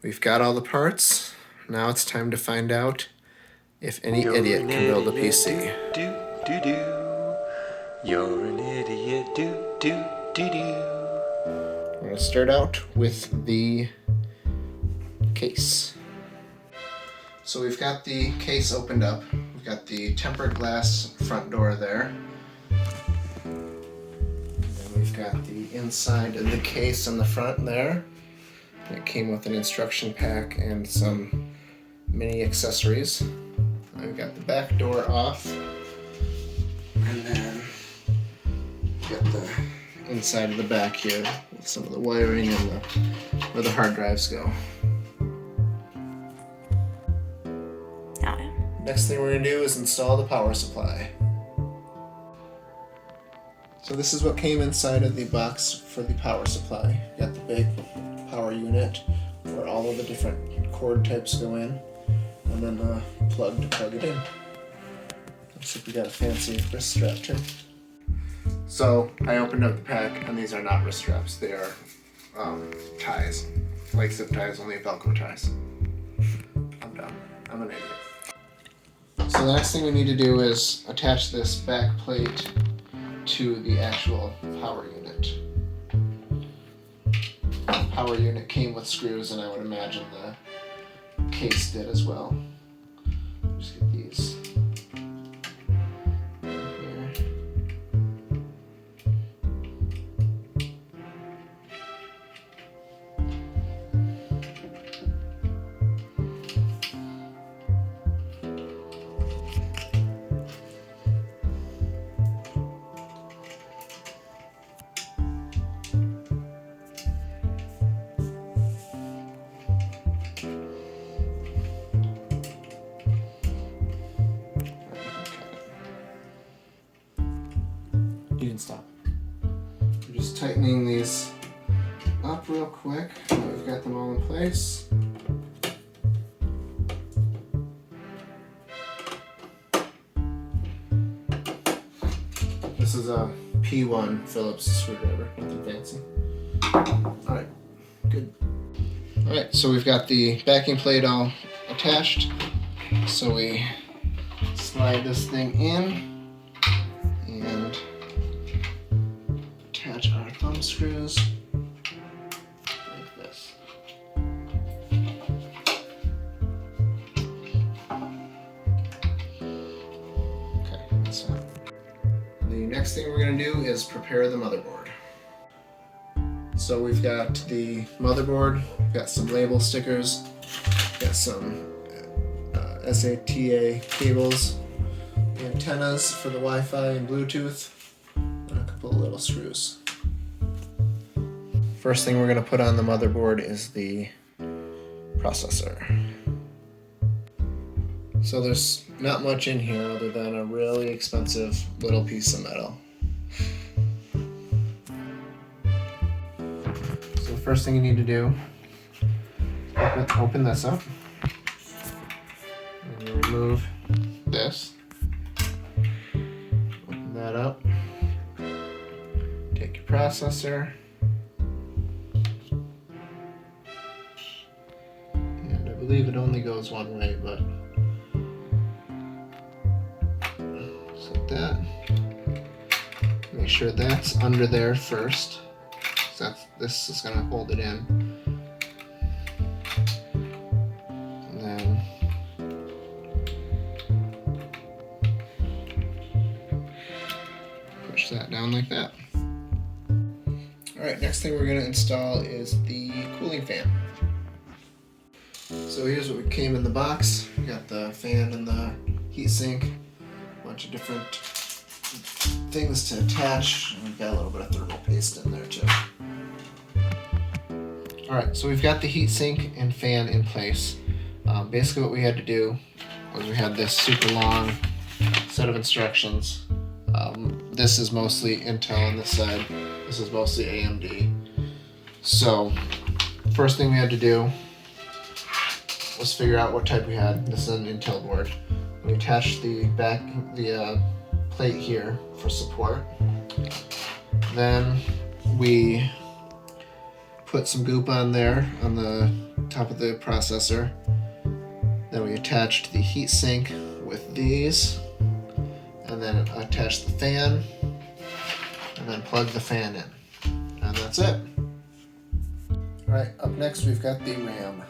We've got all the parts. Now it's time to find out if any idiot can build a PC. You're an idiot, We're going to start out with the case. So we've got the case opened up. We've got the tempered glass front door there. And then we've got the inside of the case in the front there. It came with an instruction pack and some mini accessories. We've got the back door off. And then we've got the inside of the back here with some of the wiring and where the hard drives go. Next thing we're going to do is install the power supply. So this is what came inside of the box for the power supply. Got the big power unit where all of the different cord types go in, and then a plug to plug it in. Looks like we got a fancy wrist strap too. So I opened up the pack, and these are not wrist straps. They are ties, like zip ties, only Velcro ties. I'm done. I'm an idiot. So the next thing we need to do is attach this back plate to the actual power unit. The power unit came with screws, and I would imagine the case did as well. Just get these in here. You can stop. We're just tightening these up real quick. Now we've got them all in place. This is a P1 Phillips screwdriver, nothing fancy. Alright, good. Alright, so we've got the backing plate all attached. So we slide this thing in and attach our thumb screws like this. Okay, so the next thing we're going to do is prepare the motherboard. So we've got the motherboard, we've got some label stickers, got some SATA cables, antennas for the Wi-Fi and Bluetooth, and a couple of little screws. First thing we're going to put on the motherboard is the processor. So there's not much in here other than a really expensive little piece of metal. So the first thing you need to do is open this up. And you remove this. Open that up. Take your processor. And I believe it only goes one way, but just like that. Make sure that's under there first. So this is going to hold it in. And then push that down like that. Alright, next thing we're going to install is the cooling fan. So here's what came in the box. We got the fan and the heatsink, a bunch of different things to attach. We've got a little bit of thermal paste in there too. Alright, so we've got the heatsink and fan in place. Basically what we had to do was we had this super long set of instructions. This is mostly Intel on this side. This is mostly AMD. So first thing we had to do was figure out what type we had. This is an Intel board. We attached the plate here for support. Then we put some goop on there on the top of the processor. Then we attached the heatsink with these, and then attach the fan, and then plug the fan in, and that's it. Alright, up next we've got the RAM.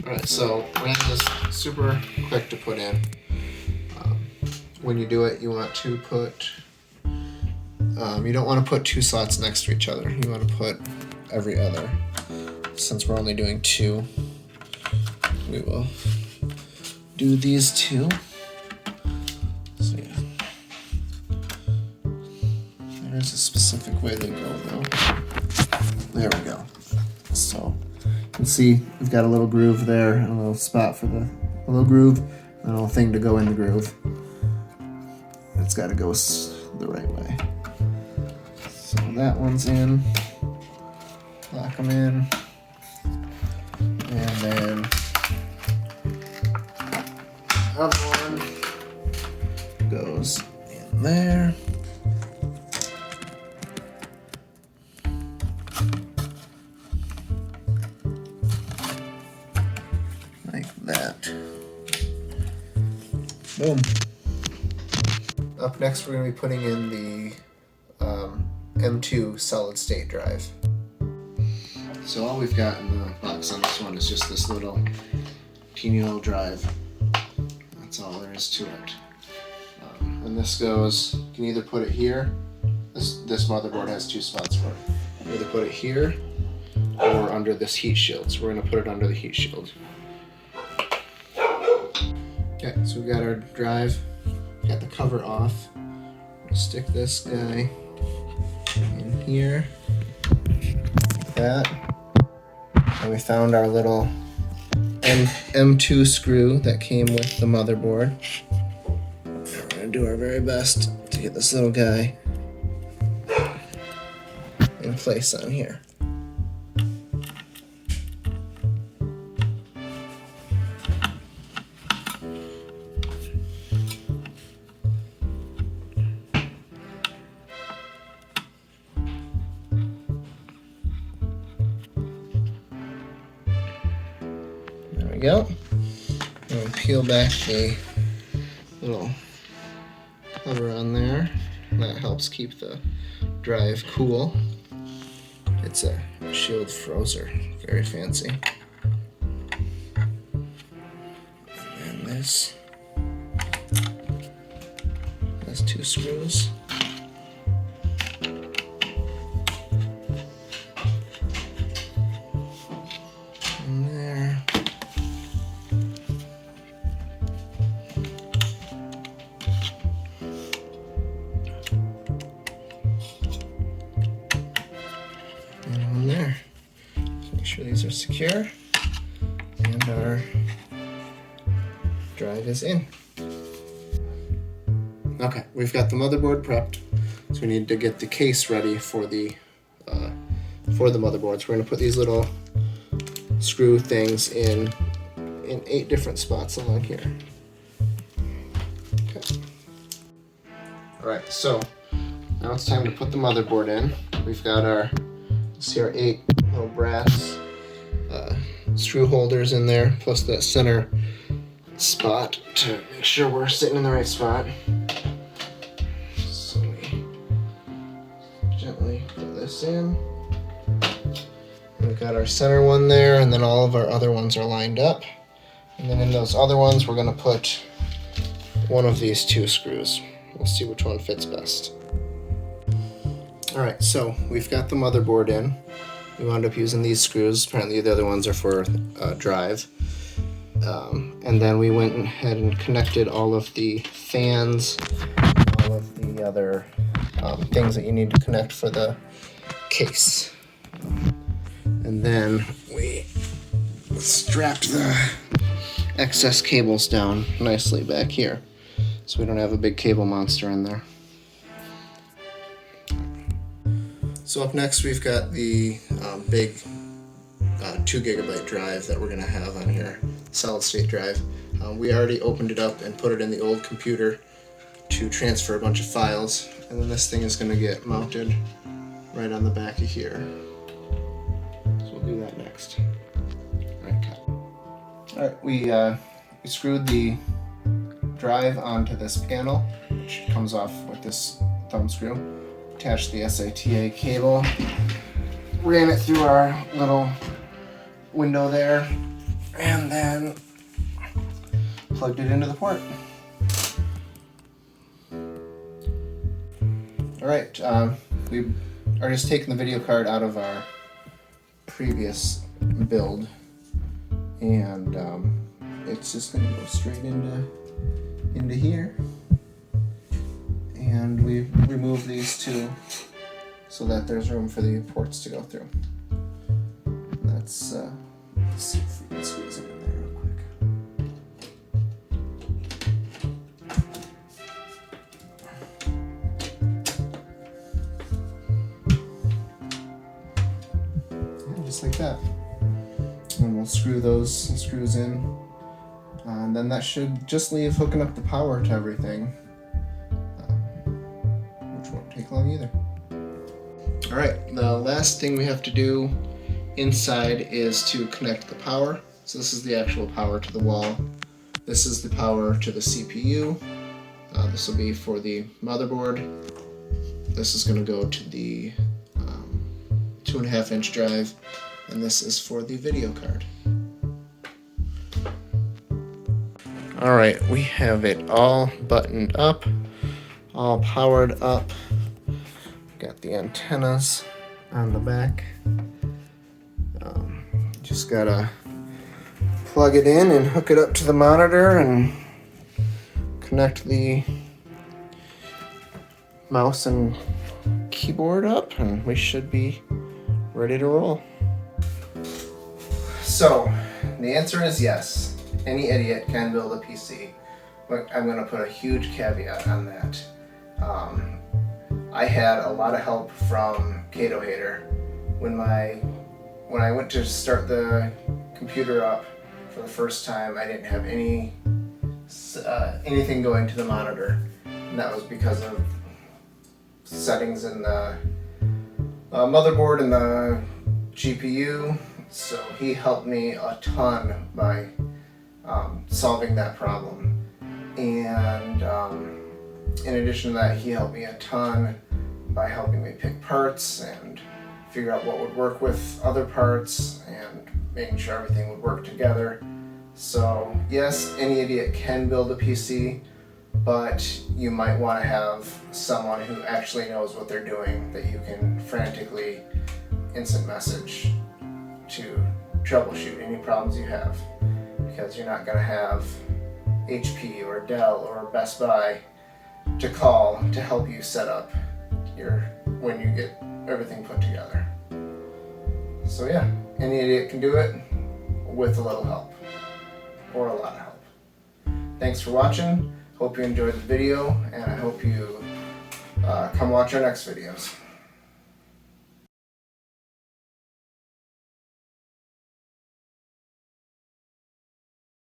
Alright, so RAM is super quick to put in. When you do it, you want to put, you don't want to put two slots next to each other. You want to put every other. Since we're only doing two, we will do these two. So yeah. There's a specific way they go though. There we go. So you can see we've got a little groove there, and a little spot for a little groove, and a little thing to go in the groove. It's got to go the right way. So that one's in. Lock them in. And then other one goes in there. Like that. Boom. Up next, we're going to be putting in the M2 solid state drive. So all we've got in the box on this one is just this little teeny little drive. That's all there is to it. And this goes, you can either put it here. This motherboard has two spots for it. You can either put it here or under this heat shield. So we're going to put it under the heat shield. Okay, so we've got our drive. Got the cover off. Stick this guy in here, like that. And we found our little M2 screw that came with the motherboard. And we're gonna do our very best to get this little guy in place on here. Go. And we'll peel back the little cover on there. That helps keep the drive cool. It's a shield frozer, very fancy. And this has two screws. There. Make sure these are secure, and our drive is in. Okay, we've got the motherboard prepped, so we need to get the case ready for the motherboard. So we're going to put these little screw things in 8 different spots along here. Okay. All right, so now it's time to put the motherboard in. We've got our see our 8 little brass screw holders in there, plus that center spot to make sure we're sitting in the right spot. So we gently put this in. We've got our center one there, and then all of our other ones are lined up. And then in those other ones, we're going to put one of these 2 screws. We'll see which one fits best. Alright, so we've got the motherboard in. We wound up using these screws. Apparently the other ones are for drive. And then we went ahead and connected all of the fans, all of the other things that you need to connect for the case. And then we strapped the excess cables down nicely back here, so we don't have a big cable monster in there. So up next we've got the big 2 gigabyte drive that we're going to have on here, solid state drive. We already opened it up and put it in the old computer to transfer a bunch of files, and then this thing is going to get mounted right on the back of here. So we'll do that next. Alright, we screwed the drive onto this panel, which comes off with this thumb screw. Attached the SATA cable, ran it through our little window there, and then plugged it into the port. Alright, we are just taking the video card out of our previous build, and it's just going to go straight into here. And we remove these two so that there's room for the ports to go through. And that's, let's see if we can squeeze it in there real quick. Yeah, just like that. And we'll screw those screws in. And then that should just leave hooking up the power to everything. Won't take long either. Alright, the last thing we have to do inside is to connect the power. So this is the actual power to the wall. This is the power to the CPU. This will be for the motherboard. This is going to go to the 2.5-inch drive, and this is for the video card. Alright, we have it all buttoned up, all powered up. Got the antennas on the back. Just gotta plug it in and hook it up to the monitor and connect the mouse and keyboard up, and we should be ready to roll. So, the answer is yes. Any idiot can build a PC, but I'm going to put a huge caveat on that. I had a lot of help from Kato Hater. When I went to start the computer up for the first time, I didn't have anything going to the monitor, and that was because of settings in the motherboard and the GPU. So he helped me a ton by solving that problem, and in addition to that, he helped me a ton by helping me pick parts and figure out what would work with other parts and making sure everything would work together. So yes, any idiot can build a PC, but you might want to have someone who actually knows what they're doing that you can frantically instant message to troubleshoot any problems you have, because you're not going to have HP or Dell or Best Buy to call to help you set up when you get everything put together. So yeah, any idiot can do it with a little help, or a lot of help. Thanks for watching. Hope you enjoyed the video, and I hope you come watch our next videos.